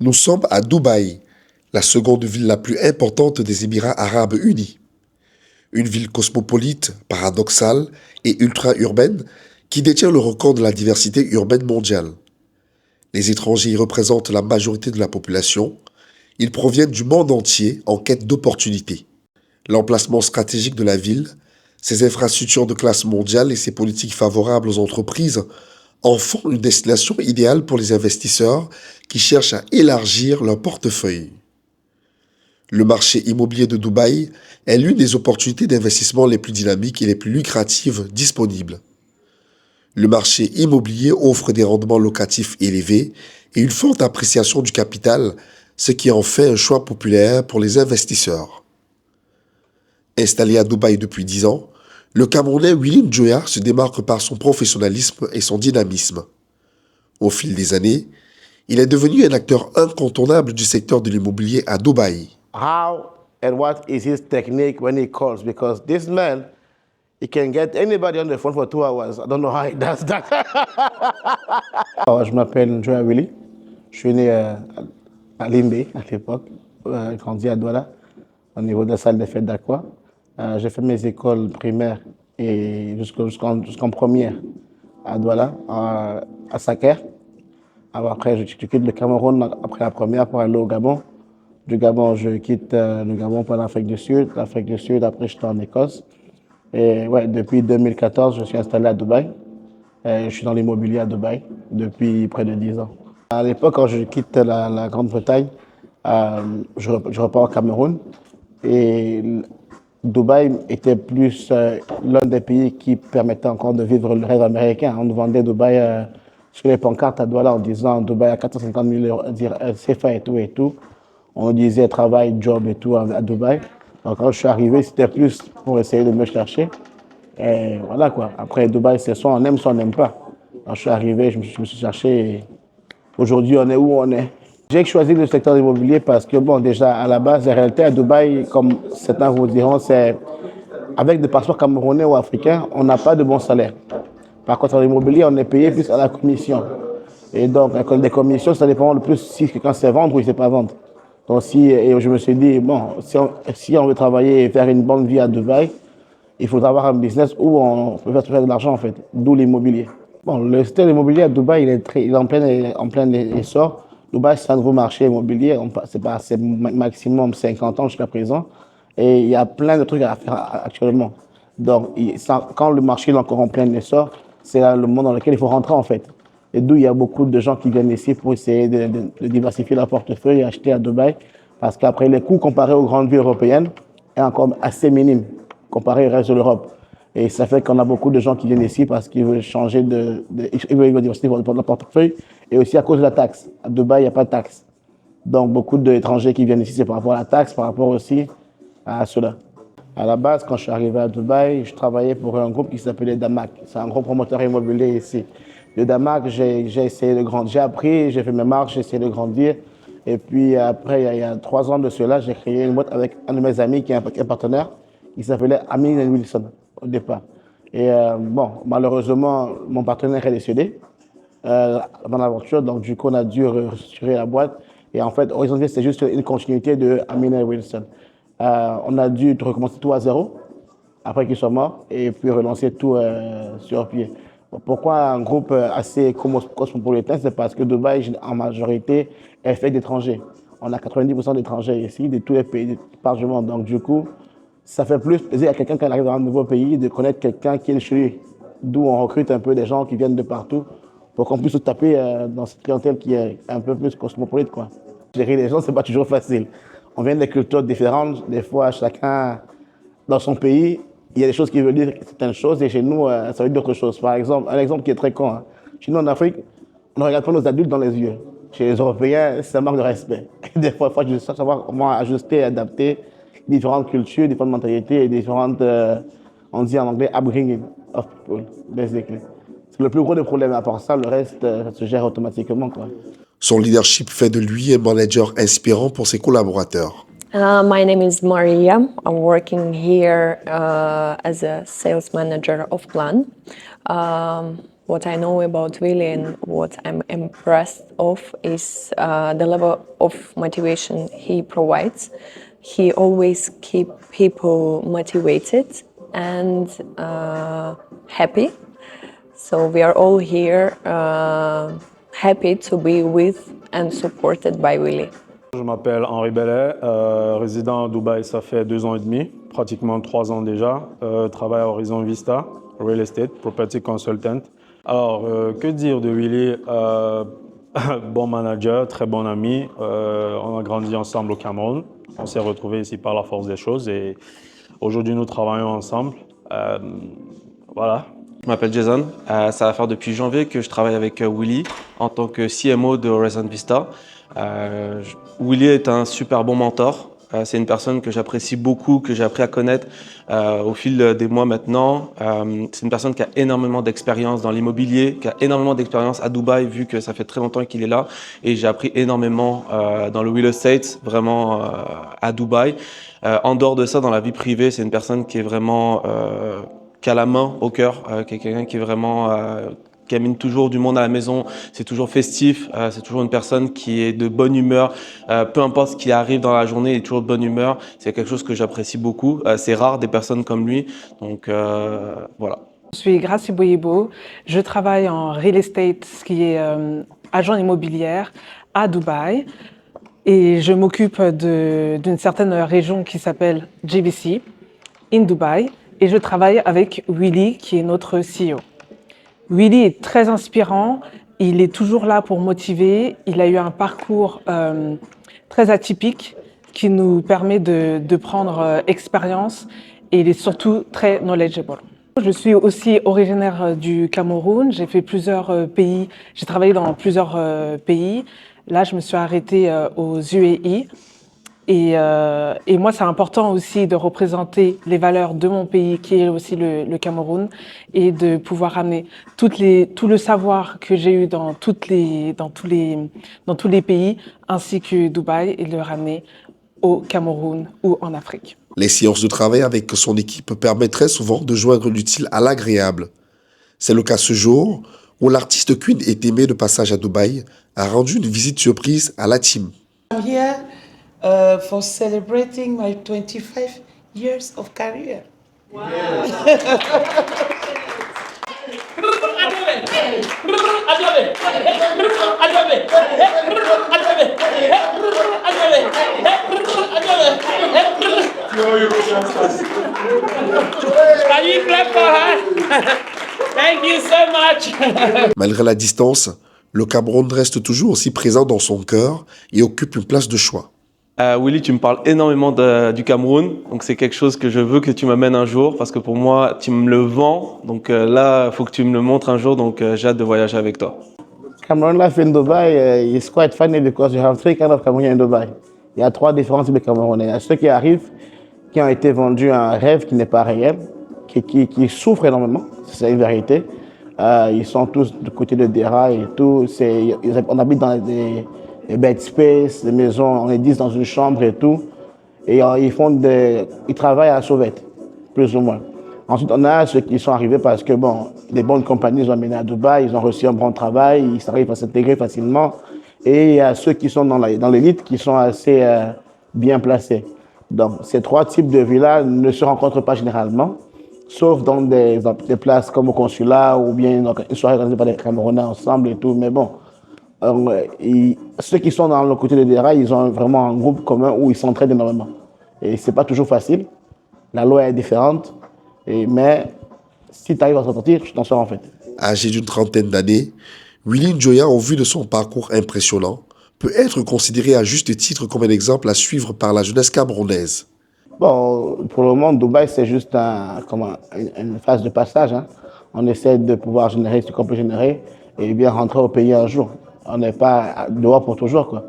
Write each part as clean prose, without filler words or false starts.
Nous sommes à Dubaï, la seconde ville la plus importante des Émirats arabes unis. Une ville cosmopolite, paradoxale et ultra-urbaine qui détient le record de la diversité urbaine mondiale. Les étrangers y représentent la majorité de la population. Ils proviennent du monde entier en quête d'opportunités. L'emplacement stratégique de la ville, ses infrastructures de classe mondiale et ses politiques favorables aux entreprises en font une destination idéale pour les investisseurs qui cherchent à élargir leur portefeuille. Le marché immobilier de Dubaï est l'une des opportunités d'investissement les plus dynamiques et les plus lucratives disponibles. Le marché immobilier offre des rendements locatifs élevés et une forte appréciation du capital, ce qui en fait un choix populaire pour les investisseurs. Installé à Dubaï depuis 10 ans, le Camerounais Willy Njoya se démarque par son professionnalisme et son dynamisme. Au fil des années, il est devenu un acteur incontournable du secteur de l'immobilier à Dubaï. How and what is his technique when he calls? Because this man, he can get anybody on the phone for 2 hours. I don't know how he does that. Je m'appelle Njoya Willy. Je suis né à Limbe à l'époque. Grandi à Douala, au niveau de la salle des fêtes d'Aqua. J'ai fait mes écoles primaires et jusqu'en première à Douala, à Saker. Après, je quitte le Cameroun après la première pour aller au Gabon. Du Gabon, je quitte le Gabon pour l'Afrique du Sud. L'Afrique du Sud, après, j'étais en Écosse. Et ouais, depuis 2014, je suis installé à Dubaï. Et je suis dans l'immobilier à Dubaï depuis près de 10 ans. À l'époque, quand je quitte la Grande-Bretagne, je repars au Cameroun. Et Dubaï était plus l'un des pays qui permettait encore de vivre le rêve américain. On nous vendait Dubaï sur les pancartes à Douala en disant Dubaï à 450 000 euros, CFA et tout et tout. On disait travail, job et tout à Dubaï. Donc quand je suis arrivé, c'était plus pour essayer de me chercher. Et voilà quoi. Après Dubaï, c'est soit on n'aime pas. Quand je suis arrivé, je me suis cherché. Et aujourd'hui, on est où on est. J'ai choisi le secteur immobilier parce que, bon, déjà, à la base, la réalité à Dubaï, comme certains vous diront, c'est avec des passeports camerounais ou africains, on n'a pas de bon salaire. Par contre, en immobilier, on est payé plus à la commission. Et donc, les commissions, ça dépend le plus si quelqu'un sait vendre ou il ne sait pas vendre. Donc, et je me suis dit, bon, si on veut travailler et faire une bonne vie à Dubaï, il faudra avoir un business où on peut faire de l'argent, en fait, d'où l'immobilier. Bon, le secteur immobilier à Dubaï, il est en plein essor. Dubaï, c'est un nouveau marché immobilier. C'est maximum 50 ans jusqu'à présent. Et il y a plein de trucs à faire actuellement. Donc, quand le marché est encore en plein essor, c'est le monde dans lequel il faut rentrer, en fait. Et d'où il y a beaucoup de gens qui viennent ici pour essayer de diversifier leur portefeuille et acheter à Dubaï. Parce qu'après, les coûts comparés aux grandes villes européennes est encore assez minime comparé au reste de l'Europe. Et ça fait qu'on a beaucoup de gens qui viennent ici parce qu'ils veulent changer ils veulent diversifier leur portefeuille. Et aussi à cause de la taxe. À Dubaï, il n'y a pas de taxe. Donc, beaucoup d'étrangers qui viennent ici, c'est par rapport à la taxe, par rapport aussi à cela. À la base, quand je suis arrivé à Dubaï, je travaillais pour un groupe qui s'appelait Damac. C'est un gros promoteur immobilier ici. Le Damac, j'ai essayé de grandir. J'ai appris, j'ai fait mes marques, j'ai essayé de grandir. Et puis après, il y a 3 ans de cela, j'ai créé une boîte avec un de mes amis qui est un partenaire, qui s'appelait Amin Wilson au départ. Et bon, malheureusement, mon partenaire est décédé dans l'aventure, donc du coup, on a dû restructurer la boîte. Et en fait, Horizon Vie, c'est juste une continuité de Amin Wilson. On a dû recommencer tout à zéro après qu'il soit mort et puis relancer tout sur pied. Pourquoi un groupe assez cosmopolitain? C'est parce que Dubaï, en majorité, est fait d'étrangers. On a 90% d'étrangers ici, de tous les pays par du monde. Donc, du coup, ça fait plus plaisir à quelqu'un qui arrive dans un nouveau pays de connaître quelqu'un qui est chez lui. D'où on recrute un peu des gens qui viennent de partout pour qu'on puisse se taper dans cette clientèle qui est un peu plus cosmopolite, quoi. Gérer les gens, c'est pas toujours facile. On vient de cultures différentes. Des fois, chacun dans son pays, il y a des choses qui veulent dire certaines choses et chez nous, ça veut dire d'autres choses. Par exemple, un exemple qui est très con. Hein. Chez nous en Afrique, on ne regarde pas nos adultes dans les yeux. Chez les Européens, c'est un manque de respect. Des fois, il faut juste savoir comment ajuster, adapter différentes cultures, différentes mentalités et différentes, on dit en anglais, upbringing of people, basically. C'est le plus gros des problèmes. À part ça, le reste, ça se gère automatiquement, quoi. Son leadership fait de lui un manager inspirant pour ses collaborateurs. My name is Maria. I'm working here as a sales manager of Plan. What I know about Willie and what I'm impressed of is the level of motivation he provides. He always keep people motivated and happy. So we are all here happy to be with and supported by Willie. Je m'appelle Henri Bellet, résident à Dubaï, ça fait 2 ans et demi, pratiquement 3 ans déjà. Travaille à Horizon Vista, Real Estate, Property Consultant. Alors, que dire de Willy? Bon manager, très bon ami. On a grandi ensemble au Cameroun. On s'est retrouvés ici par la force des choses et aujourd'hui nous travaillons ensemble. Voilà. Je m'appelle Jason. Ça va faire depuis janvier que je travaille avec Willy en tant que CMO de Horizon Vista. Willy est un super bon mentor. C'est une personne que j'apprécie beaucoup, que j'ai appris à connaître au fil des mois maintenant. C'est une personne qui a énormément d'expérience dans l'immobilier, qui a énormément d'expérience à Dubaï, vu que ça fait très longtemps qu'il est là. Et j'ai appris énormément dans le real estate, vraiment à Dubaï. En dehors de ça, dans la vie privée, c'est une personne qui est vraiment... qui a la main au cœur, qui est quelqu'un qui est vraiment... qui amène toujours du monde à la maison, c'est toujours festif, c'est toujours une personne qui est de bonne humeur, peu importe ce qui arrive dans la journée, il est toujours de bonne humeur, c'est quelque chose que j'apprécie beaucoup, c'est rare des personnes comme lui, donc voilà. Je suis Gracie Boyebo, je travaille en real estate, ce qui est agent immobilière à Dubaï, et je m'occupe d'une certaine région qui s'appelle JVC, in Dubaï, et je travaille avec Willy, qui est notre CEO. Willy est très inspirant, il est toujours là pour motiver, il a eu un parcours très atypique qui nous permet de prendre expérience et il est surtout très knowledgeable. Je suis aussi originaire du Cameroun, j'ai fait plusieurs pays, j'ai travaillé dans plusieurs pays. Là, je me suis arrêtée aux UAE. Et moi, c'est important aussi de représenter les valeurs de mon pays, qui est aussi le Cameroun, et de pouvoir amener tout le savoir que j'ai eu dans tous les pays, ainsi que Dubaï, et le ramener au Cameroun ou en Afrique. Les séances de travail avec son équipe permettent très souvent de joindre l'utile à l'agréable. C'est le cas ce jour où l'artiste Queen est aimé de passage à Dubaï, a rendu une visite surprise à la team. I'm here for celebrating my 25 years of career. Wow. Can you clap for her? Thank you so much. Malgré la distance, le Cameroun reste toujours aussi présent dans son cœur et occupe une place de choix. Willy, tu me parles énormément du Cameroun, donc c'est quelque chose que je veux que tu m'amènes un jour, parce que pour moi, tu me le vends, donc là, il faut que tu me le montres un jour, donc j'ai hâte de voyager avec toi. Cameroon life in Dubai is quite funny because you have 3 kinds of Cameroonians in Dubai. Il y a 3 différents types de Camerounais. Il y a ceux qui arrivent, qui ont été vendus un rêve qui n'est pas réel, qui souffrent énormément, c'est une vérité. Ils sont tous du côté de Dera et tout. On habite dans des bed space, des maisons, on est 10 dans une chambre et tout. Et ils travaillent à la sauvette, plus ou moins. Ensuite, on a ceux qui sont arrivés parce que, bon, les bonnes compagnies les ont amenés à Dubaï, ils ont reçu un bon travail, ils arrivent à s'intégrer facilement. Et il y a ceux qui sont dans l'élite qui sont assez bien placés. Donc, ces 3 types de villas ne se rencontrent pas généralement, sauf dans des places comme au consulat ou bien une soirée organisée par des Camerounais ensemble et tout. Mais bon, ceux qui sont dans le côté de Dera, ils ont vraiment un groupe commun où ils s'entraident énormément. Et c'est pas toujours facile. La loi est différente. Mais si tu arrives à t'en sortir, tu t'en sors en fait. Âgé d'une trentaine d'années, Willy Njoya, en vue de son parcours impressionnant, peut être considéré à juste titre comme un exemple à suivre par la jeunesse camerounaise. Bon, pour le moment, Dubaï, c'est juste une phase de passage. Hein. On essaie de pouvoir générer ce qu'on peut générer et bien rentrer au pays un jour. On n'est pas dehors pour toujours, quoi.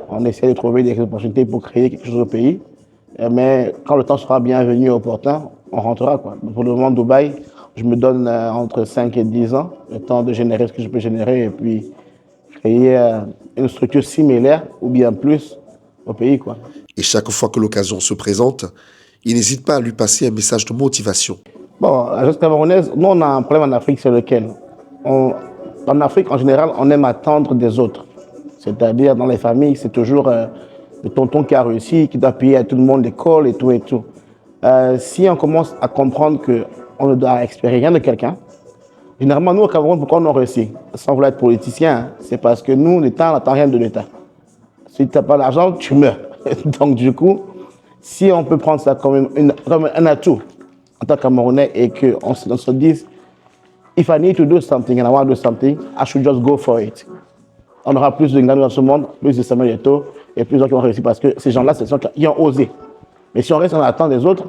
On essaie de trouver des opportunités pour créer quelque chose au pays. Mais quand le temps sera bienvenu et opportun, on rentrera, quoi. Pour le moment, Dubaï, je me donne entre 5 et 10 ans, le temps de générer ce que je peux générer et puis créer une structure similaire ou bien plus au pays, quoi. Et chaque fois que l'occasion se présente, il n'hésite pas à lui passer un message de motivation. Bon, la jeunesse camerounaise, nous on a un problème en Afrique, c'est lequel? En Afrique, en général, on aime attendre des autres. C'est-à-dire, dans les familles, c'est toujours le tonton qui a réussi, qui doit payer à tout le monde l'école et tout et tout. Si on commence à comprendre qu'on ne doit espérer rien de quelqu'un, généralement, nous, au Cameroun, pourquoi on a réussi? Sans vouloir être politicien, hein, c'est parce que nous, l'État, on n'attend rien de l'État. Si tu n'as pas d'argent, tu meurs. Donc, du coup, si on peut prendre ça comme un atout en tant que Camerounais et qu'on se dise, if I need to do something and I want to do something, I should just go for it. On aura plus de gagnants dans ce monde, plus de Samuel Eto'o et plus de gens qui vont réussir parce que ces gens-là, c'est ceux qui ont osé. Mais si on reste en attente des autres,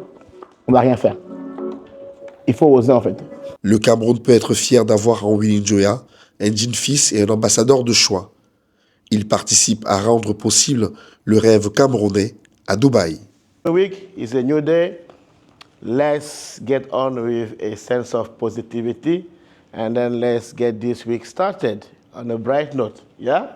on ne va rien faire. Il faut oser en fait. Le Cameroun peut être fier d'avoir en Willy Njoya un jeune-fils et un ambassadeur de choix. Il participe à rendre possible le rêve camerounais à Dubaï. The week is a new day. Let's get on with a sense of positivity and then let's get this week started on a bright note. Yeah?